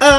You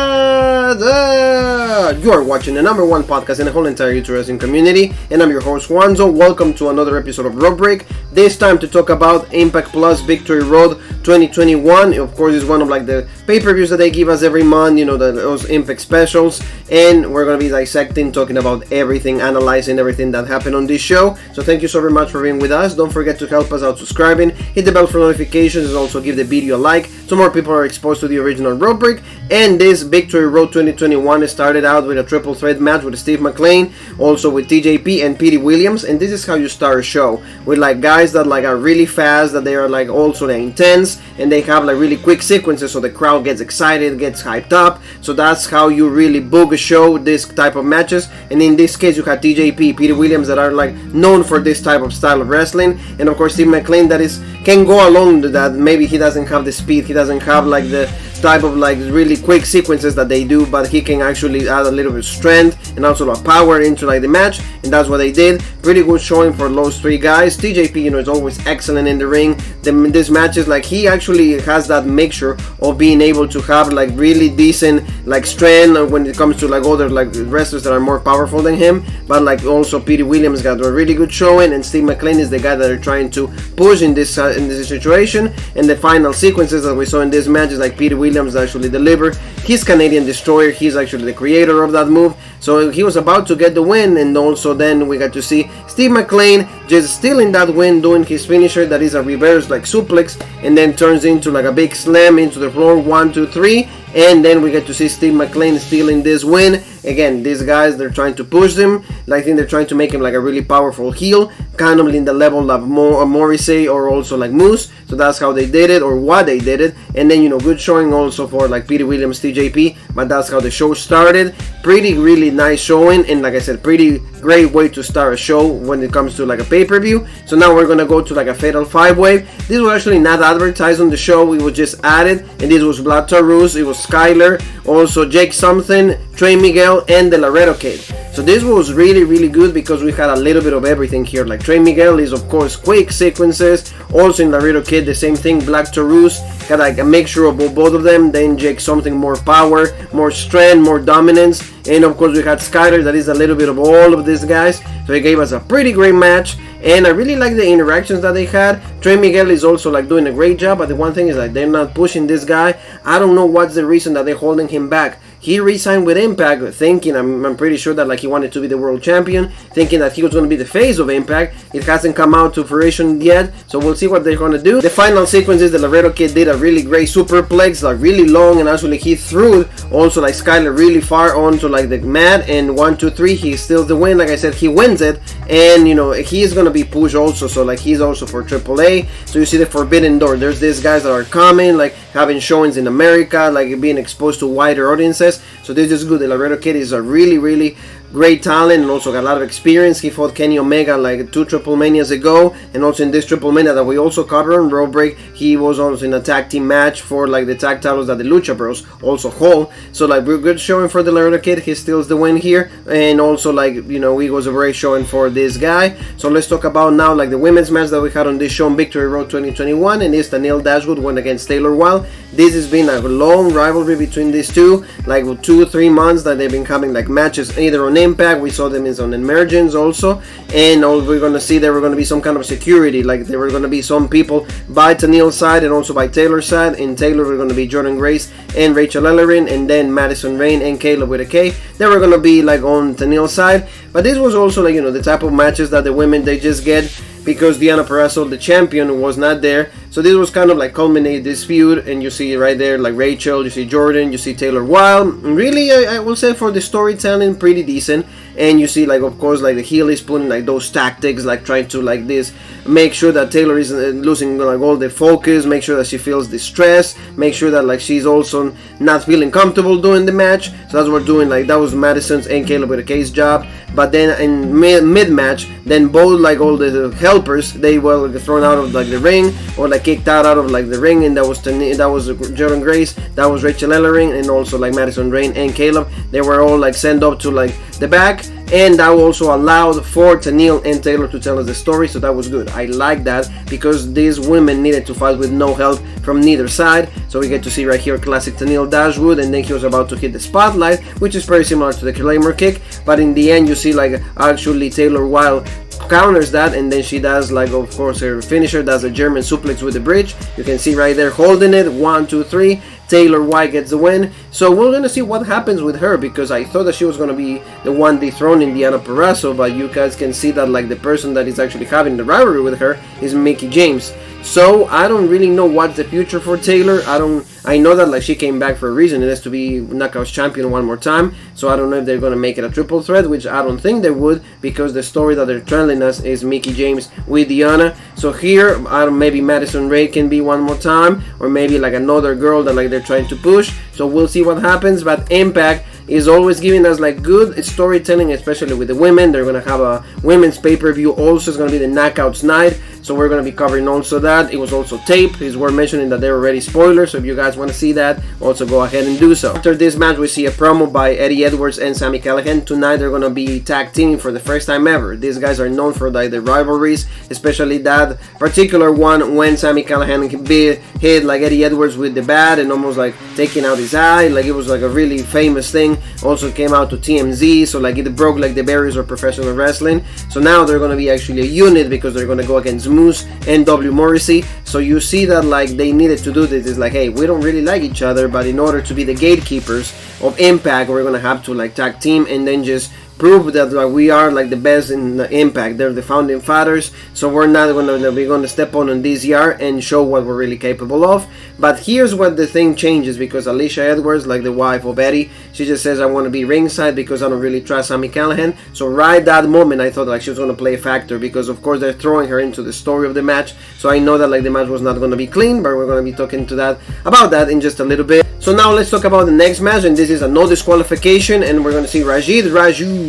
are watching the number one podcast in the whole entire YouTube wrestling community, and I'm your host Swan. Welcome to another episode of Raw Break. This time to talk about Impact Plus Victory Road 2021. Of course, it's one of like the pay-per-views that they give us every month. You know, those Impact specials, and we're gonna be dissecting, talking about everything, analyzing everything that happened on this show. So thank you so very much for being with us. Don't forget to help us out subscribing, hit the bell for notifications, and also give the video a like so more people are exposed to the original Raw Break. And this Victory Road 2021 started out with a triple threat match with Steve McLean, also with TJP and Petey Williams. And this is how you start a show, with like guys that like are really fast, that they are like also intense, and they have like really quick sequences, so the crowd gets excited, gets hyped up. So that's how you really book a show, this type of matches. And in this case, you had TJP, Petey Williams, that are like known for this type of style of wrestling, and of course Steve McLean, that is can go along with that. Maybe he doesn't have the speed, he doesn't have like the type of like really quick sequences that they do, but he can actually add a little bit of strength and also a power into like the match, and that's what they did. Pretty good showing for those three guys. TJP, you know, is always excellent in the ring. This match is like he actually has that mixture of being able to have like really decent like strength when it comes to like other like wrestlers that are more powerful than him, but like also Petey Williams got a really good showing, and Steve McLean is the guy that they're trying to push in this situation. And the final sequences that we saw in this match is like Petey Williams actually delivered his Canadian Destroyer. He's actually the creator of that move, so he was about to get the win. And also then we got to see Steve McLean just still in that win, doing his finisher, that is a reverse like suplex, and then turns into like a big slam into the floor, 1, 2, 3. And then we get to see Steve McLean still in this win. Again, these guys, they're trying to push him. I think they're trying to make him like a really powerful heel, kind of in the level of Morrison or also like Moose. So that's how they did it, or why they did it. And then, you know, good showing also for like Petey Williams, TJP. But that's how the show started. Pretty, really nice showing. And like I said, pretty great way to start a show when it comes to like a pay-per-view. So now we're going to go to like a Fatal 5-Way. This was actually not advertised on the show. We was just added. And this was Vlad Tarus. It was Skyler, also Jake Something, Trey Miguel, and the Laredo Kid. So this was really, really good because we had a little bit of everything here. Like Trey Miguel is of course quick sequences. Also in Laredo Kid, the same thing. Black Tarus got like a mixture of both of them. Then Jake Something, more power, more strength, more dominance. And of course we had Skyler, that is a little bit of all of these guys. So he gave us a pretty great match. And I really like the interactions that they had. Trey Miguel is also like doing a great job, but the one thing is like they're not pushing this guy. I don't know what's the reason that they're holding him back. He re-signed with Impact thinking, I'm pretty sure that like he wanted to be the world champion, thinking that he was going to be the face of Impact. It hasn't come out to fruition yet, so we'll see what they're going to do. The final sequence is the Laredo Kid did a really great superplex, like really long, and actually he threw also like Skyler really far onto like the mat, and 1, 2, 3, he steals the win. Like I said, he wins it, and you know, he's going to be pushed also, so like he's also for AAA. So you see the Forbidden Door, there's these guys that are coming, like having showings in America, like being exposed to wider audiences. So this is good. The Laredo Kid is a really, really great talent and also got a lot of experience. He fought Kenny Omega like 2 Triple Manias ago, and also in this Triple Mania that we also covered on Raw Break, he was also in a tag team match for like the tag titles that the Lucha Bros also hold. So like we're good showing for the Laredo Kid. He steals the win here, and also like, you know, we was a great showing for this guy. So let's talk about now like the women's match that we had on this show, Victory Road 2021, and it's Neil Dashwood went against Taylor Wilde. This has been a long rivalry between these two, like 2-3 months that they've been having like matches either on Impact. We saw them in on Emergence also, and we're going to see there were going to be some kind of security, like there were going to be some people by Tennille's side and also by Taylor's side. In Taylor we're going to be Jordan Grace and Rachel Ellerin, and then Madison Rayne and Caleb with a K. They were going to be like on Tennille's side. But this was also like, you know, the type of matches that the women they just get because Deonna Purrazzo, the champion, was not there. So this was kind of like culminate this feud, and you see right there like Rachel, you see Jordan, you see Taylor Wilde. Really, I will say for the storytelling, pretty decent. And you see like, of course, like the heel is putting like those tactics, like trying to like this, make sure that Taylor isn't losing like all the focus, make sure that she feels distressed, make sure that like she's also not feeling comfortable doing the match. So that's what we're doing. Like that was Madison's and Caleb with a K's job. But then in mid-match, then both like all the helpers, they were like, thrown out of like the ring, or like kicked out of like the ring, and that was Jordan Grace, that was Rachel Ellering, and also like Madison Rayne and Caleb. They were all like sent up to like the back, and that also allowed for Tenille and Taylor to tell us the story, so that was good. I like that because these women needed to fight with no help from neither side. So we get to see right here classic Tenille Dashwood, and then he was about to hit the spotlight, which is very similar to the Claymore kick, but in the end you see like actually Taylor Wilde counters that, and then she does like of course her finisher, does a German suplex with the bridge. You can see right there holding it, 1 2 3. Taylor Wilde gets the win. So we're gonna see what happens with her, because I thought that she was gonna be the one dethroning Deonna Purrazzo, but you guys can see that like the person that is actually having the rivalry with her is Mickie James. So I don't really know what's the future for Taylor. I know that like she came back for a reason. It has to be Knockouts champion one more time. So I don't know if they're gonna make it a triple threat, which I don't think they would, because the story that they're telling us is Mickie James with Deonna. So here, maybe Madison Rayne can be one more time, or maybe like another girl that like they're trying to push. So we'll see what happens. But Impact is always giving us like good storytelling, especially with the women. They're gonna have a women's pay-per-view also. It's gonna be the Knockouts night, so we're gonna be covering also that. It was also taped. It's worth mentioning that they're already spoilers, so if you guys want to see that, also go ahead and do so. After this match, we see a promo by Eddie Edwards and Sami Callihan. Tonight they're gonna be tag teaming for the first time ever. These guys are known for like the rivalries, especially that particular one when Sami Callihan hit like Eddie Edwards with the bat and almost like taking out his eye. Like it was like a really famous thing. Also came out to TMZ, so like it broke like the barriers of professional wrestling. So now they're gonna be actually a unit, because they're gonna go against Moose and W Morrissey. So you see that like they needed to do this. It's like, hey, we don't really like each other, but in order to be the gatekeepers of Impact, we're gonna have to like tag team and then just prove that like we are like the best in the Impact. They're the founding fathers, so we're gonna step on this yard and show what we're really capable of. But here's what the thing changes, because Alicia Edwards, like the wife of Eddie, she just says, I want to be ringside because I don't really trust Sami Callihan. So right that moment I thought like she was gonna play a factor, because of course they're throwing her into the story of the match. So I know that like the match was not gonna be clean, but we're gonna be talking about that in just a little bit. So now let's talk about the next match, and this is a no disqualification, and we're gonna see Raju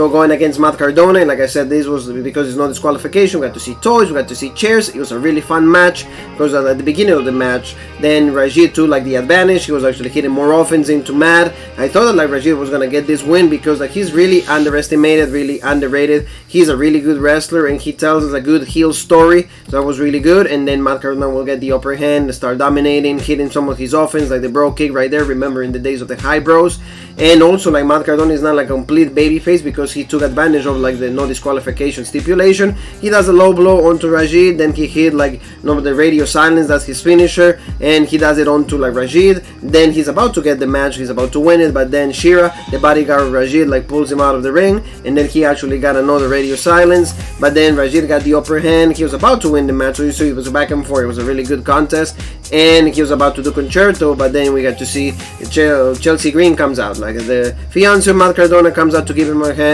going against Matt Cardona. And like I said, this was because it's no disqualification. We got to see toys, we got to see chairs. It was a really fun match, because at the beginning of the match, then Rajit took like the advantage. He was actually hitting more offense into Matt. I thought that like Rajit was gonna get this win, because like he's really underestimated, really underrated. He's a really good wrestler, and he tells us a good heel story, so that was really good. And then Matt Cardona will get the upper hand, start dominating, hitting some of his offense, like the bro kick right there. Remember in the days of the high bros. And also like Matt Cardona is not like a complete babyface, because he took advantage of like the no disqualification stipulation. He does a low blow onto Rajid, then he hit like the radio silence, that's his finisher, and he does it onto like Rajid. Then he's about to get the match, he's about to win it, but then Shira, the bodyguard of Rajid, like pulls him out of the ring, and then he actually got another radio silence. But then Rajid got the upper hand. He was about to win the match, so you see it was back and forth. It was a really good contest, and he was about to do concerto, but then we got to see Chelsea Green comes out, like the fiance of Matt Cardona comes out to give him a hand,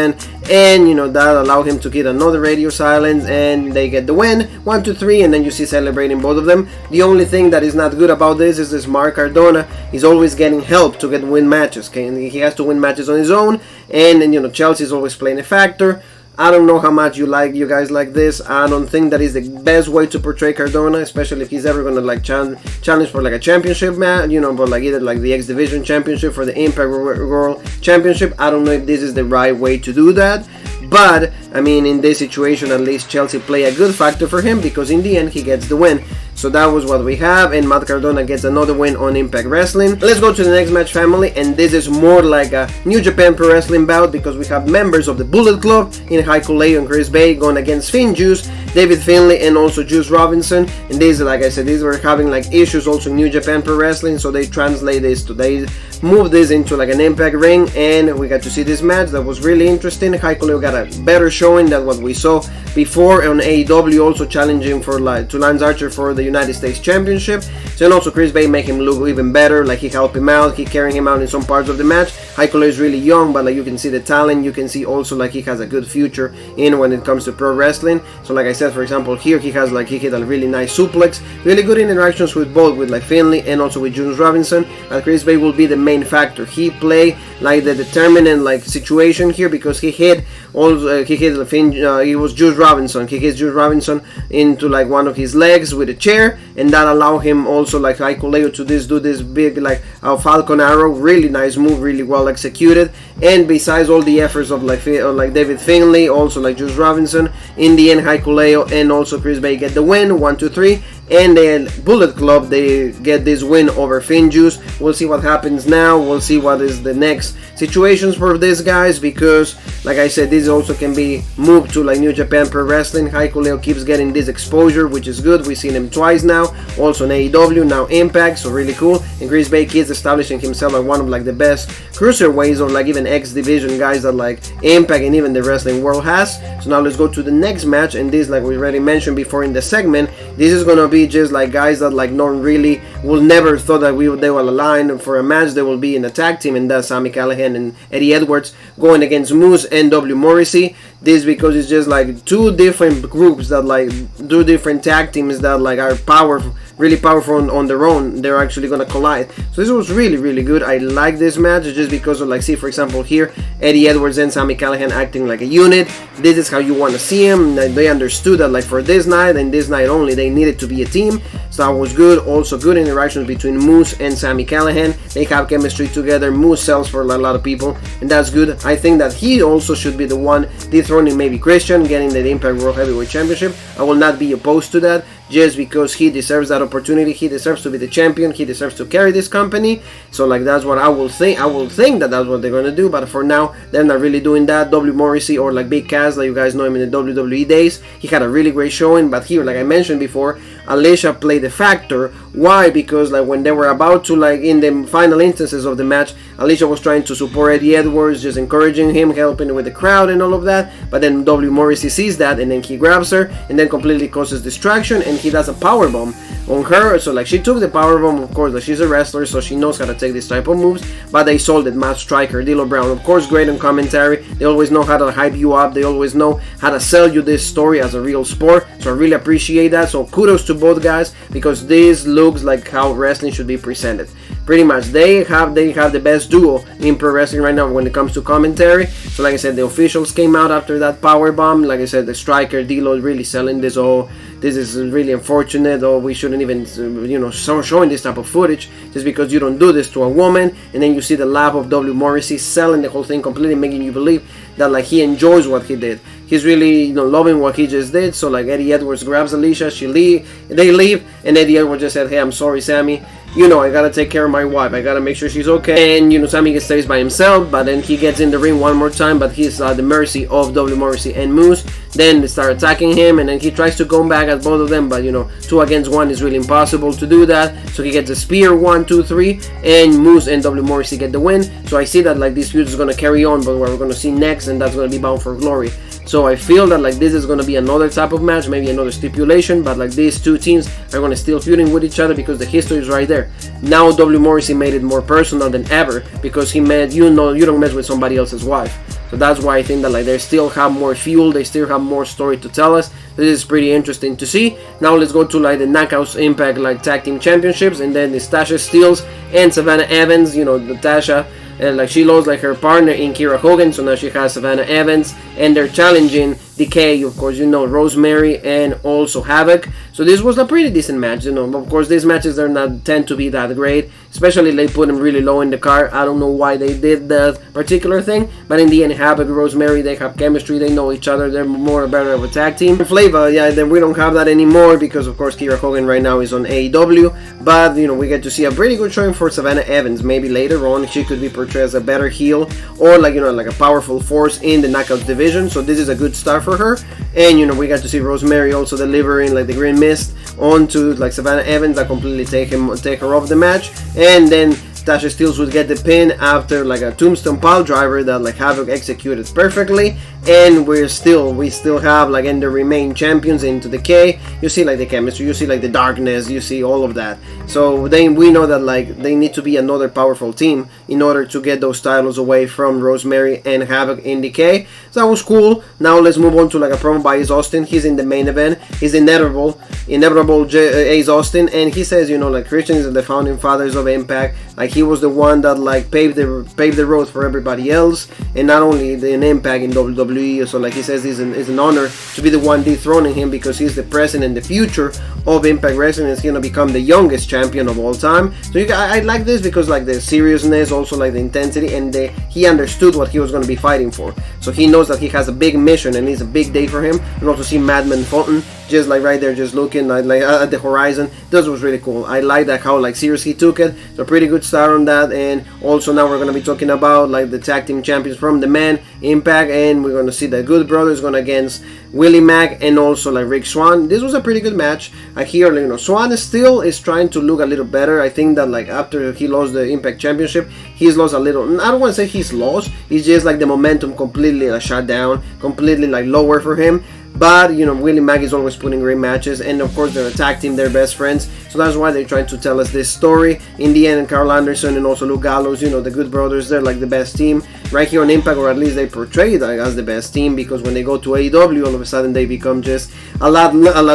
and that allowed him to get another radio silence, and they get the win, 1 2 3, and then you see celebrating both of them. The only thing that is not good about this is this Mark Cardona is always getting help to win matches. Okay? He has to win matches on his own, and then Chelsea is always playing a factor. I don't know how much you guys like this. I don't think that is the best way to portray Cardona, especially if he's ever gonna like challenge for like a championship match, but like either like the X Division Championship for the Impact World Championship. I don't know if this is the right way to do that. But I mean, in this situation, at least Chelsea play a good factor for him, because in the end he gets the win. So that was what we have, and Matt Cardona gets another win on Impact Wrestling. Let's go to the next match, family, and this is more like a New Japan Pro Wrestling bout, because we have members of the Bullet Club in Heiko Leo and Chris Bay going against Finn Juice, David Finlay, and also Juice Robinson. And these, like I said, these were having like issues also in New Japan Pro Wrestling, so they translate this to, they move this into like an Impact ring, and we got to see this match that was really interesting. Heiko Leo got a better showing than what we saw before on AEW, also challenging for like to Lance Archer for the United States Championship. So, and also Chris Bay make him look even better, like he helped him out, he carrying him out in some parts of the match. Heiko Leo is really young, but like you can see the talent, you can see also like he has a good future in when it comes to pro wrestling. So like I said, for example, here he has like he hit a really nice suplex, really good interactions with both, with like Finlay and also with Juice Robinson. But Chris Bay will be the main factor. He play like the determinant like situation here, because he hit Also, he hit Finn. It was Juice Robinson. He hit Juice Robinson into like one of his legs with a chair, and that allowed him also like Hikuleo to do this big like Falcon Arrow. Really nice move, really well executed. And besides all the efforts of like David Finlay, also like Juice Robinson, in the end Hikuleo and also Chris Bay get the win, 1, 2, 3. And then Bullet Club, they get this win over Finjuice. We'll see what happens now. We'll see what is the next situations for these guys, because like I said, this also can be moved to like New Japan Pro Wrestling. Hikuleo keeps getting this exposure, which is good. We've seen him twice now, also in AEW, now Impact, so really cool. And Chris Bay keeps establishing himself like one of like the best cruiserweights or like even X division guys that like Impact and even the wrestling world has. So now let's go to the next match, and this, like we already mentioned before in the segment, this is gonna be just like guys that like not really will never thought that they will align for a match. They will be in a tag team, and that's Sami Callihan and Eddie Edwards going against Moose and Morrissey. This because it's just like two different groups that like do different tag teams that like are really powerful on their own. They're actually gonna collide. So this was really good. I like this match just because of like, see for example here, Eddie Edwards and Sami Callihan acting like a unit. This is how you want to see them. They understood that like for this night and this night only, they needed to be a team. So that was good. Also good interactions between Moose and Sami Callihan. They have chemistry together. Moose sells for a lot of people, and that's good. I think that he also should be the one dethroning maybe Christian, getting the Impact World Heavyweight Championship. I will not be opposed to that, just because he deserves that opportunity. He deserves to be the champion. He deserves to carry this company. So like that's what I will think. I will think that that's what they're gonna do. But for now, they're not really doing that. Morrissey or like Big Cass, like you guys know him in the WWE days, he had a really great showing. But here, like I mentioned before, Alicia played a factor. Why? Because like when they were about to like in the final instances of the match, Alicia was trying to support Eddie Edwards, just encouraging him, helping with the crowd and all of that. But then Morrissey sees that, and then he grabs her and then completely causes distraction, and he does a power bomb on her. So like she took the power bomb, of course, like she's a wrestler, so she knows how to take this type of moves. But they sold it. Matt Striker, D'Lo Brown, of course, great on commentary. They always know how to hype you up. They always know how to sell you this story as a real sport. So I really appreciate that. So kudos to both guys, because this looks like how wrestling should be presented. Pretty much, they have the best duo in pro wrestling right now when it comes to commentary. So like I said, the officials came out after that power bomb. Like I said, the Striker, D'Lo really selling this. Oh, this is really unfortunate. Oh, we shouldn't even showing this type of footage, just because you don't do this to a woman. And then you see the laugh of Morrissey selling the whole thing, completely making you believe that like he enjoys what he did. He's really loving what he just did. So like Eddie Edwards grabs Alicia, they leave, and Eddie Edwards just said, hey, I'm sorry, Sammy. I gotta take care of my wife. I gotta make sure she's okay. And Sammy stays by himself, but then he gets in the ring one more time, but he's at the mercy of Morrissey and Moose. Then they start attacking him, and then he tries to go back at both of them, but 2 against 1 is really impossible to do that. So he gets a spear, 1, 2, 3, and Moose and Morrissey get the win. So I see that like this feud is gonna carry on, but what we're gonna see next, and that's gonna be Bound for Glory. So I feel that like this is going to be another type of match, maybe another stipulation, but like these two teams are going to still feuding with each other because the history is right there. Now Morrissey made it more personal than ever, because he made, you don't mess with somebody else's wife. So that's why I think that like they still have more fuel, they still have more story to tell us. This is pretty interesting to see. Now let's go to like the Knockouts Impact like tag team championships, and then it's Tasha Steelz and Savannah Evans. Natasha, like she lost like her partner in Kira Hogan, so now she has Savannah Evans, and they're challenging Decay, of course, Rosemary and also Havoc. So this was a pretty decent match, Of course, these matches are not tend to be that great, especially they put them really low in the card. I don't know why they did that particular thing, but in the end, Havoc, Rosemary, they have chemistry, they know each other, they're more better of a tag team. Flavor, yeah, then we don't have that anymore because, of course, Kira Hogan right now is on AEW, but we get to see a pretty good showing for Savannah Evans. Maybe later on she could be portrayed as a better heel, or like like a powerful force in the Knockouts division. So this is a good start for her. And we got to see Rosemary also delivering like the green mist onto like Savannah Evans that completely take her off the match. And then Tasha Steelz would get the pin after like a tombstone pile driver that like Havoc executed perfectly. And we still have like in the remain champions into Decay. You see like the chemistry, you see like the darkness, you see all of that. So then we know that like they need to be another powerful team in order to get those titles away from Rosemary and Havoc in Decay. So that was cool. Now let's move on to like a promo by Ace Austin. He's in the main event. He's inevitable Ace Austin, and he says like Christians are the founding fathers of Impact. Like he was the one that like paved the road for everybody else, and not only in Impact in WWE. So like he says, it's an honor to be the one dethroning him, because he's the present and the future of Impact Wrestling. He's gonna become the youngest champion of all time. So I like this because like the seriousness, also like the intensity, and he understood what he was gonna be fighting for. So he knows that he has a big mission and it's a big day for him. And also see Madman Fulton just like right there, just looking like at the horizon. This was really cool. I like that how like serious he took it. So pretty good start on that. And also now we're gonna be talking about like the tag team champions from the men Impact, and we're gonna see the Good Brothers going against Willie, Mack, and also like Rick Swan. This was a pretty good match. I hear, you know, Swan still is trying to look a little better. I think that like after he lost the Impact Championship, he's lost a little. I don't want to say he's lost. It's just like the momentum completely like shut down, completely like lower for him. But, you know, Willie Mack is always putting great matches, and of course they're a tag team, they're best friends, so that's why they're trying to tell us this story. In the end, and Carl Anderson and also Luke Gallows, you know, the Good Brothers, they're like the best team right here on Impact, or at least they portray it as the best team, because when they go to AEW, all of a sudden they become just a lot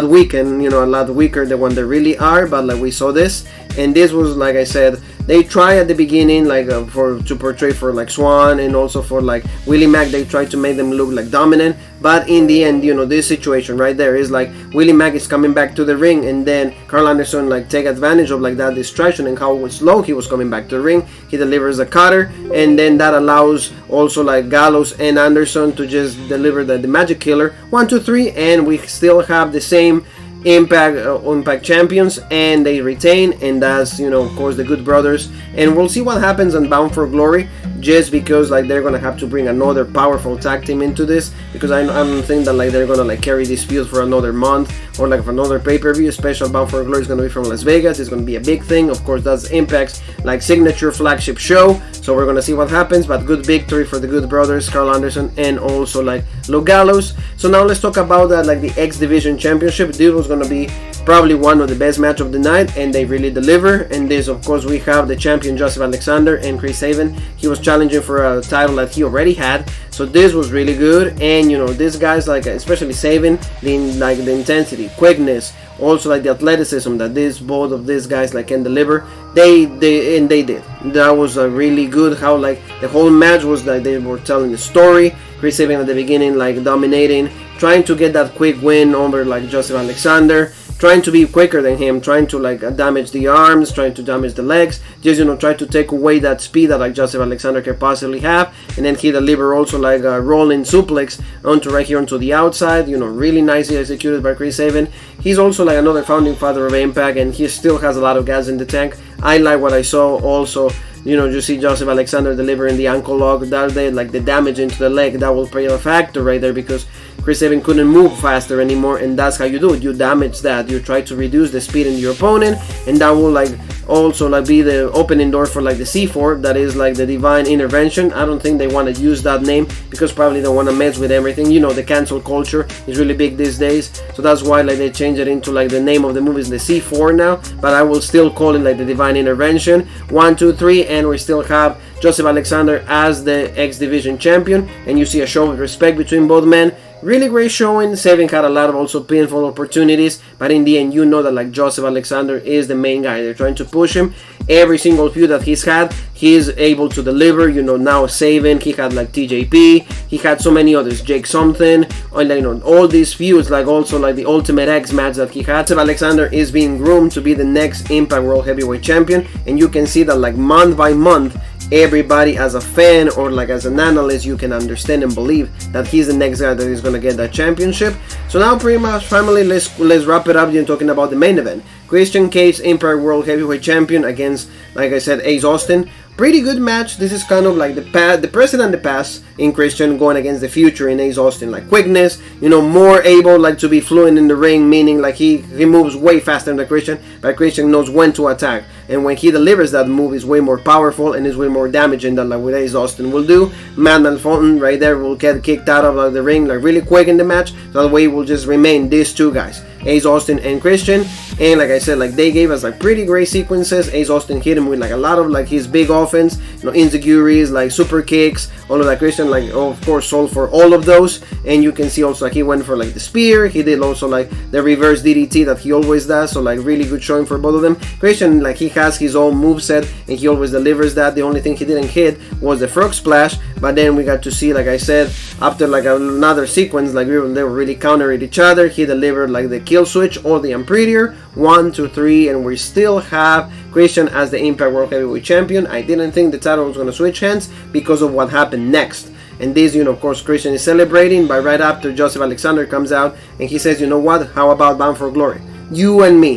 weak, and, you know, a lot weaker than what they really are. But like we saw this, and this was, like I said, they try at the beginning like to portray for like Swan and also for like Willie Mack, they try to make them look like dominant, but in the end, you know, this situation right there is like Willie Mack is coming back to the ring, and then Carl Anderson like take advantage of like that distraction and how slow he was coming back to the ring. He delivers a cutter, and then that allows also like Gallows and Anderson to just deliver the Magic Killer 1, 2, 3, and we still have the same Impact champions, and they retain, and that's, you know, of course the Good Brothers. And we'll see what happens on Bound for Glory, just because like they're gonna have to bring another powerful tag team into this, because I don't think that like they're gonna like carry this feud for another month or like for another pay-per-view. Special Bound for Glory is gonna be from Las Vegas. It's gonna be a big thing. Of course, that's Impact's like signature flagship show, so we're gonna see what happens. But good victory for the Good Brothers, Carl Anderson, and also like Luke Gallows. So now let's talk about that, like the X Division Championship. This was gonna be probably one of the best match of the night, and they really deliver. And this, of course, we have the champion Joseph Alexander and Chris Sabin. He was challenging for a title that he already had, so this was really good. And you know, these guys, like especially Sabin, the intensity, quickness, also like the athleticism that both of these guys like can deliver, they did. That was a really good how like the whole match was like they were telling the story. Chris Sabin at the beginning like dominating, trying to get that quick win over like Joseph Alexander, trying to be quicker than him, trying to like damage the arms, trying to damage the legs, just, you know, try to take away that speed that like Joseph Alexander can possibly have. And then he delivered also like a rolling suplex right here onto the outside, you know, really nicely executed by Chris Sabin. He's also like another founding father of Impact, and he still has a lot of gas in the tank. I like what I saw also. You know, you see Joseph Alexander delivering the ankle lock, that day, like the damage into the leg, that will play a factor right there, because Chris Sabin couldn't move faster anymore, and that's how you do it. You damage that. You try to reduce the speed in your opponent, and that will like also like be the opening door for like the C4, that is like the Divine Intervention. I don't think they want to use that name, because probably they want to mess with everything. You know, the cancel culture is really big these days, so that's why like they change it into like the name of the movie is the C4 now, but I will still call it like the Divine Intervention. 1, 2, 3, and we still have Joseph Alexander as the X Division champion, and you see a show of respect between both men. Really great showing. Sabin had a lot of also pinfall opportunities, but in the end, you know that like Joseph Alexander is the main guy. They're trying to push him. Every single feud that he's had, he's able to deliver. You know, now Sabin, he had like TJP, he had so many others, Jake something, or like, you know, all these feuds, like also like the Ultimate X match that he had. Joseph Alexander is being groomed to be the next Impact World Heavyweight Champion, and you can see that like month by month, everybody as a fan or like as an analyst, you can understand and believe that he's the next guy that is going to get that championship. So now pretty much, family, let's wrap it up. You're talking about the main event. Christian Cage, Impact World Heavyweight Champion, against, like I said, Ace Austin. Pretty good match. This is kind of like the present and the past in Christian going against the future in Ace Austin. Like quickness, you know, more able like to be fluent in the ring, meaning like he moves way faster than Christian, but Christian knows when to attack. And when he delivers that move, is way more powerful and is way more damaging than like what Ace Austin will do. Madman Fulton right there will get kicked out of like, the ring like really quick in the match. So that way it will just remain these two guys, Ace Austin and Christian. And like I said, like they gave us like pretty great sequences. Ace Austin hit him with like a lot of like his big offense, you know, enziguris, like super kicks, all of that. Christian like of course sold for all of those. And you can see also like he went for like the spear. He did also like the reverse DDT that he always does. So like really good showing for both of them. Christian, like he had has his own moveset, and he always delivers that. The only thing he didn't hit was the frog splash, but then we got to see, like I said, after like another sequence, like they were really countering each other. He delivered like the kill switch or the Unprettier, 1, 2, 3, and we still have Christian as the Impact World Heavyweight Champion. I didn't think the title was going to switch hands because of what happened next. And this, of course, Christian is celebrating, but right after Joseph Alexander comes out and he says, you know what, how about Bound for Glory? You and me,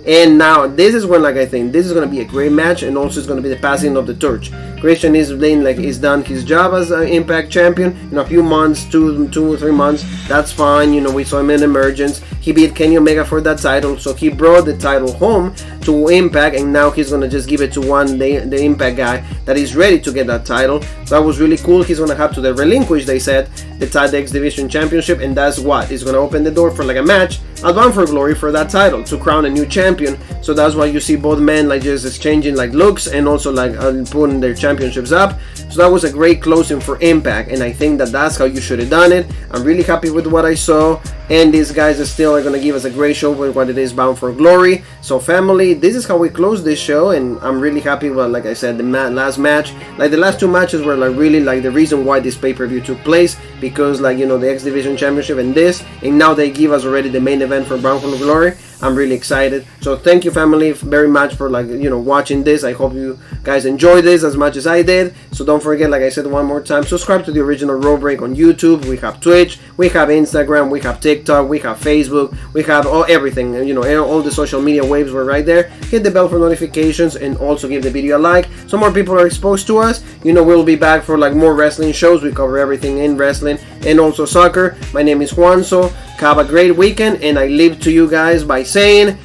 And now this is when, like, I think this is going to be a great match, and also it's going to be the passing of the torch. Christian is playing like he's done his job as an Impact champion in a few months, 2 or 3 months. That's fine. We saw him in Emergence. He beat Kenny Omega for that title, so he brought the title home to Impact, and now he's going to just give it to the Impact guy that is ready to get that title. So that was really cool. He's going to have to relinquish, they said, the X Division Championship, and that's what is going to open the door for like a match at Bound for Glory for that title to crown a new champion. So that's why you see both men like just exchanging like looks and also like putting their championships up. So that was a great closing for Impact, and I think that that's how you should have done it. I'm really happy with what I saw, and these guys are still going to give us a great show with what it is Bound for Glory. So family, this is how we close this show, and I'm really happy with, like I said, the last match. Like the last 2 matches were like really like the reason why this pay-per-view took place, because like the X Division Championship and this, and now they give us already the main event for Bound for Glory. I'm really excited. So thank you, family, very much for like watching this. I hope you guys enjoyed this as much as I did. So don't forget, like I said one more time, subscribe to the original Raw Break on YouTube. We have Twitch, we have Instagram, we have TikTok, we have Facebook, we have everything. All the social media waves were right there. Hit the bell for notifications, and also give the video a like so more people are exposed to us. We'll be back for like more wrestling shows. We cover everything in wrestling and also soccer. My name is Juanzo. Have a great weekend, and I leave to you guys by saying